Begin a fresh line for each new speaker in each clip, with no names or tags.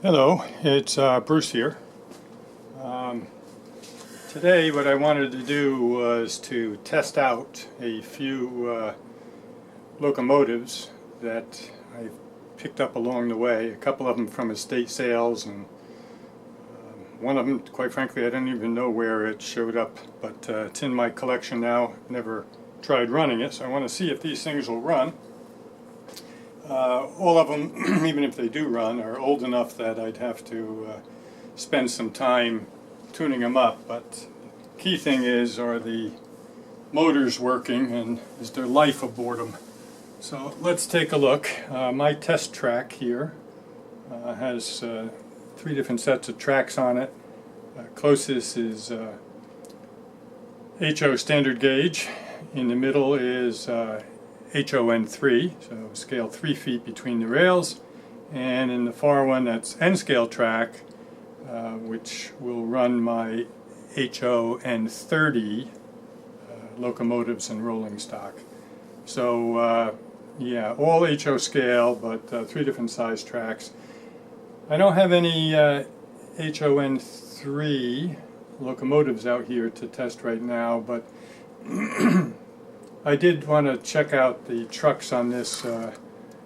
Hello, it's Bruce here. Um, Today what I wanted to do was to test out a few locomotives that I picked up along the way, a couple of them from estate sales, and one of them, quite frankly, I don't even know where it showed up, but it's in my collection now. Never tried running it, so I want to see if these things will run. All of them, even if they do run, are old enough that I'd have to spend some time tuning them up. But key thing is, are the motors working and is there life aboard them? So let's take a look. My test track here has 3 different sets of tracks on it. Closest is HO standard gauge. In the middle is HON3, so scale 3 feet between the rails, and in the far one that's N-scale track, which will run my HON30 locomotives and rolling stock. So yeah, all HO scale, but 3 different size tracks. I don't have any HON3 locomotives out here to test right now, but I did want to check out the trucks on this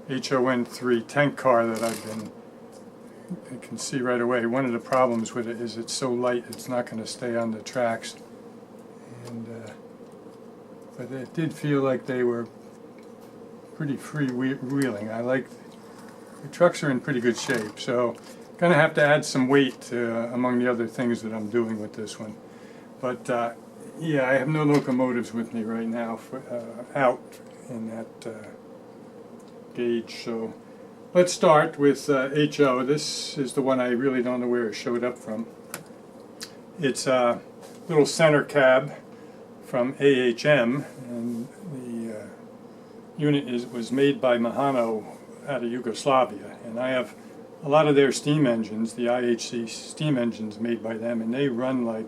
HON3 tank car that I can see right away. One of the problems with it is it's so light it's not going to stay on the tracks. And but it did feel like they were pretty freewheeling. The trucks are in pretty good shape, so going to have to add some weight among the other things that I'm doing with this one. But yeah, I have no locomotives with me right now out in that gauge. So let's start with HO. This is the one I really don't know where it showed up from. It's a little center cab from AHM, and the unit was made by Mahano out of Yugoslavia. And I have a lot of their steam engines, the IHC steam engines made by them, and they run like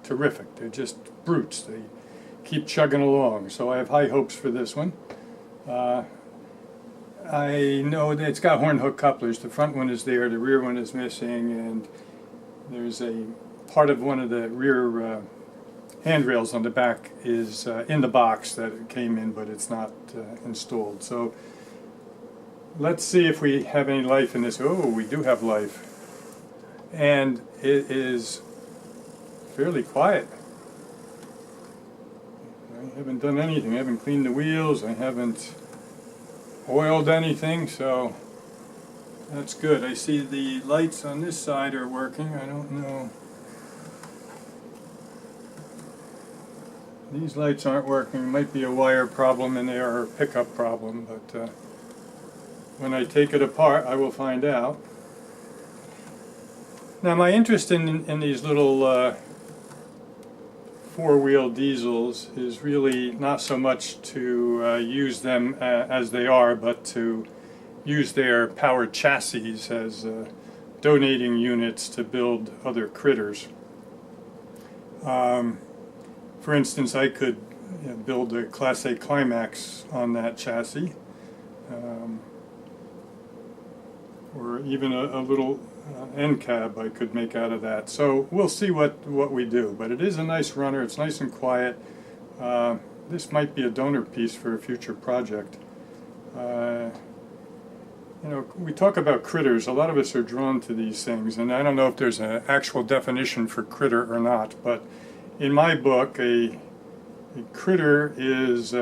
terrific. They're just brutes. They keep chugging along. So I have high hopes for this one. I know that it's got horn hook couplers. The front one is there, the rear one is missing, and there's a part of one of the rear handrails on the back is in the box that it came in, but it's not installed. So let's see if we have any life in this. Oh, we do have life. And it is fairly quiet. I haven't done anything. I haven't cleaned the wheels. I haven't oiled anything, so that's good. I see the lights on this side are working. I don't know. These lights aren't working. Might be a wire problem in there or a pickup problem, but when I take it apart, I will find out. Now, my interest in these little 4-wheel diesels is really not so much to use them as they are, but to use their powered chassis as donating units to build other critters. For instance, I could build a Class A Climax on that chassis, or even a little end cab I could make out of that. So we'll see what we do. But it is a nice runner. It's nice and quiet. This might be a donor piece for a future project. You know, we talk about critters. A lot of us are drawn to these things, and I don't know if there's an actual definition for critter or not, but in my book, a critter is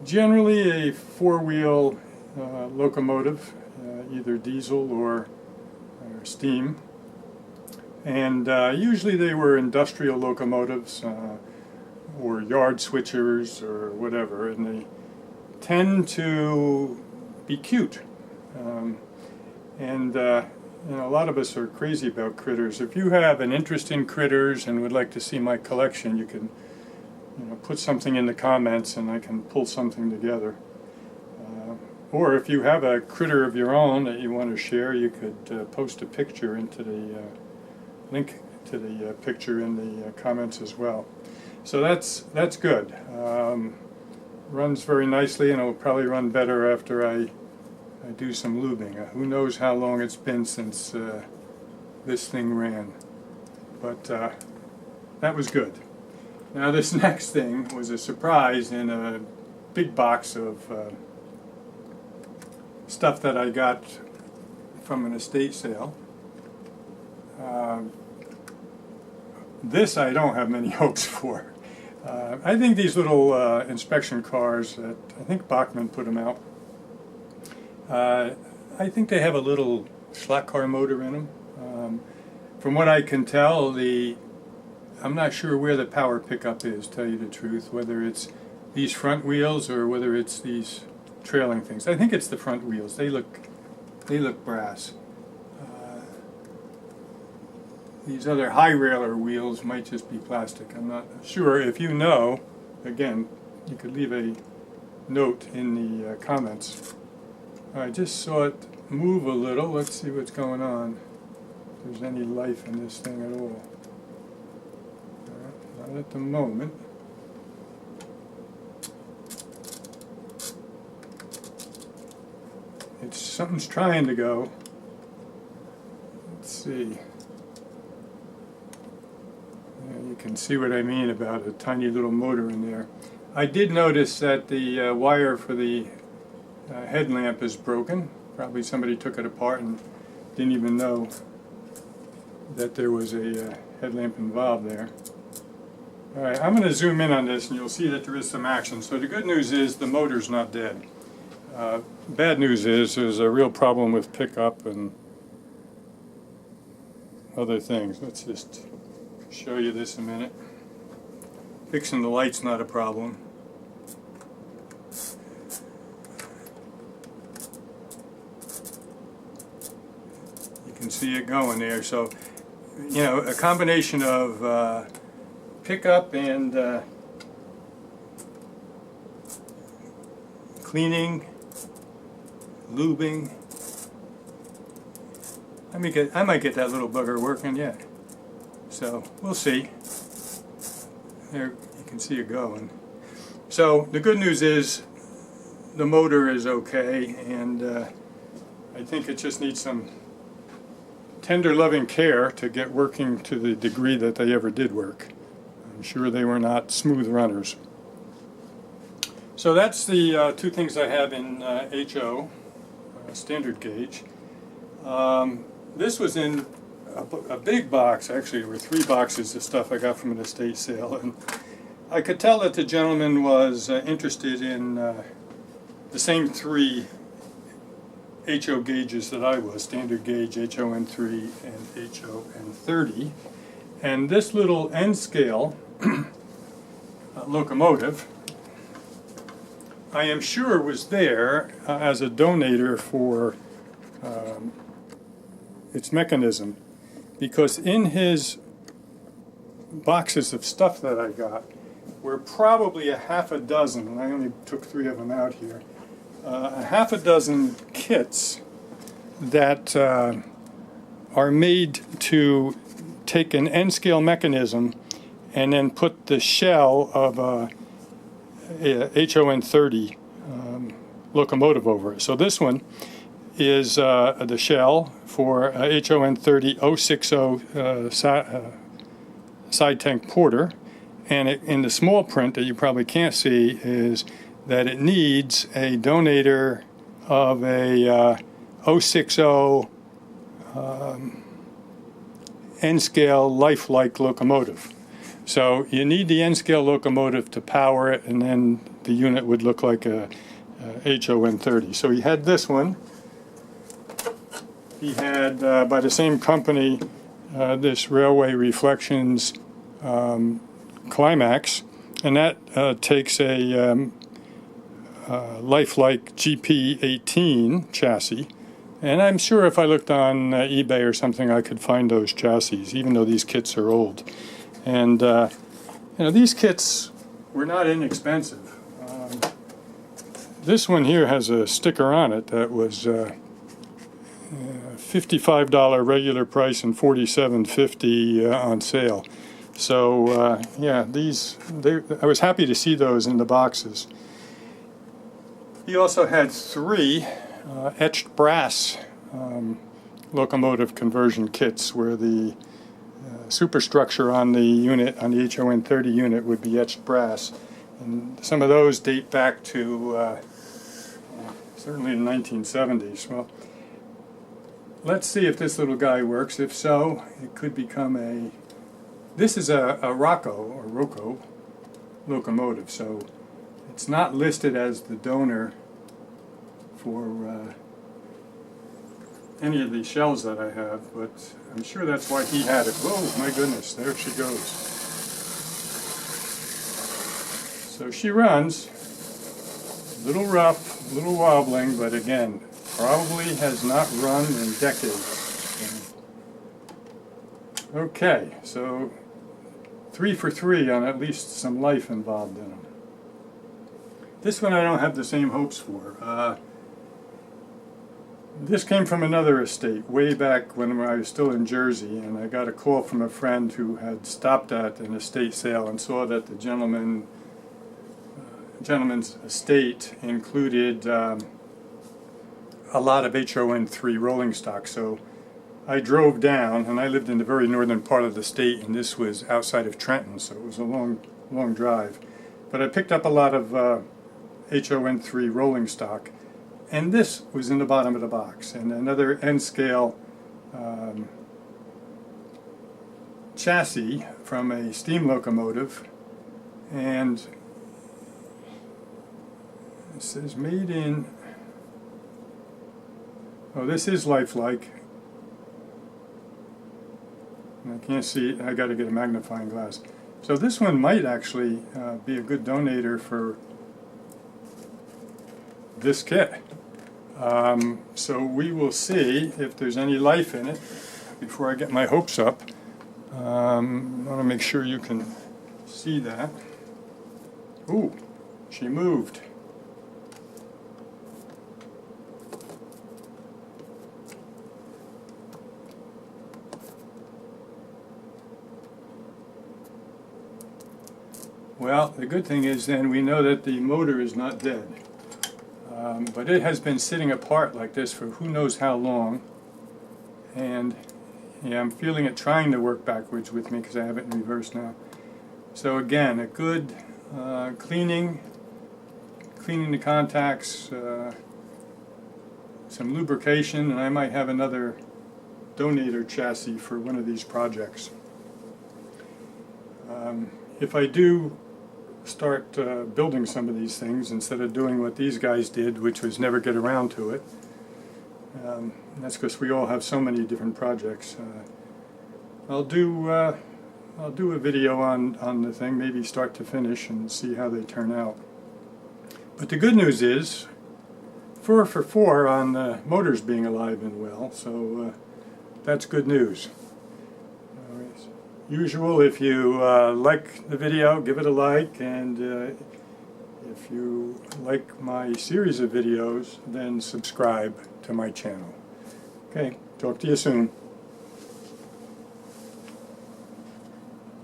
generally a 4-wheel locomotive, either diesel or steam, and usually they were industrial locomotives or yard switchers or whatever, and they tend to be cute. You know, a lot of us are crazy about critters. If you have an interest in critters and would like to see my collection, you can, put something in the comments and I can pull something together. Or if you have a critter of your own that you want to share, you could post a picture into the link to the picture in the comments as well. So that's good. Runs very nicely, and it will probably run better after I do some lubing. Who knows how long it's been since this thing ran, but that was good. Now this next thing was a surprise in a big box of stuff that I got from an estate sale. This I don't have many hopes for. I think these little inspection cars, I think Bachmann put them out, I think they have a little slack car motor in them. From what I can tell, I'm not sure where the power pickup is, tell you the truth, whether it's these front wheels or whether it's these trailing things. I think it's the front wheels. They look brass. These other high railer wheels might just be plastic. I'm not sure. If you know, again, you could leave a note in the comments. I just saw it move a little. Let's see what's going on. If there's any life in this thing at all. Not at the moment. Something's trying to go. Let's see. You can see what I mean about a tiny little motor in there. I did notice that the wire for the headlamp is broken. Probably somebody took it apart and didn't even know that there was a headlamp involved there. Alright, I'm going to zoom in on this and you'll see that there is some action. So the good news is the motor's not dead. Bad news is there's a real problem with pickup and other things. Let's just show you this a minute. Fixing the light's not a problem. You can see it going there. So, you know, a combination of pickup and cleaning, lubing. I might get that little bugger working yet. So we'll see. There you can see it going. So the good news is the motor is okay, and I think it just needs some tender loving care to get working to the degree that they ever did work. I'm sure they were not smooth runners. So that's the two things I have in HO, standard gauge. This was in a big box. Actually, there were 3 boxes of stuff I got from an estate sale, and I could tell that the gentleman was interested in the same 3 HO gauges that I was, standard gauge, HON3 and HON30. And this little N scale locomotive, I am sure was there as a donator for its mechanism, because in his boxes of stuff that I got were probably a half a dozen, and I only took 3 of them out here, a half a dozen kits that are made to take an N-scale mechanism and then put the shell of a HON30 locomotive over it. So this one is the shell for HON30 060 side tank porter, and in the small print that you probably can't see is that it needs a donator of a 060 N-scale lifelike locomotive. So you need the N-scale locomotive to power it, and then the unit would look like a HON30. So he had this one. He had, by the same company, this Railway Reflections Climax, and that takes a lifelike GP18 chassis. And I'm sure if I looked on eBay or something, I could find those chassis, even though these kits are old. And you know, these kits were not inexpensive. This one here has a sticker on it that was $55 regular price and $47.50 on sale. So yeah, I was happy to see those in the boxes. He also had 3 etched brass locomotive conversion kits where the superstructure on the unit, on the HON 30 unit, would be etched brass. And some of those date back to certainly the 1970s. Well, let's see if this little guy works. If so, it could become a... This is a Rocco locomotive, so it's not listed as the donor for any of these shells that I have, but I'm sure that's why he had it. Whoa, my goodness, there she goes. So she runs, a little rough, a little wobbling, but again, probably has not run in decades. Okay, so 3 for 3 on at least some life involved in them. This one I don't have the same hopes for. This came from another estate way back when I was still in Jersey, and I got a call from a friend who had stopped at an estate sale and saw that the gentleman's estate included a lot of HON 3 rolling stock. So I drove down, and I lived in the very northern part of the state, and this was outside of Trenton, so it was a long drive. But I picked up a lot of HON 3 rolling stock, and this was in the bottom of the box, and another N-scale chassis from a steam locomotive, and it says made in... Oh, this is lifelike. I can't see it. I got to get a magnifying glass. So this one might actually be a good donator for this kit. So we will see if there's any life in it before I get my hopes up. I want to make sure you can see that. Ooh, she moved. Well, the good thing is then we know that the motor is not dead. But it has been sitting apart like this for who knows how long. And yeah, I'm feeling it trying to work backwards with me because I have it in reverse now. So again, a good cleaning the contacts, some lubrication, and I might have another donator chassis for one of these projects. If I do start building some of these things instead of doing what these guys did, which was never get around to it, that's because we all have so many different projects. I'll do a video on the thing, maybe start to finish, and see how they turn out. But the good news is 4 for 4 on the motors being alive and well, so that's good news. Usual, if you like the video, give it a like, and if you like my series of videos, then subscribe to my channel. Okay, talk to you soon.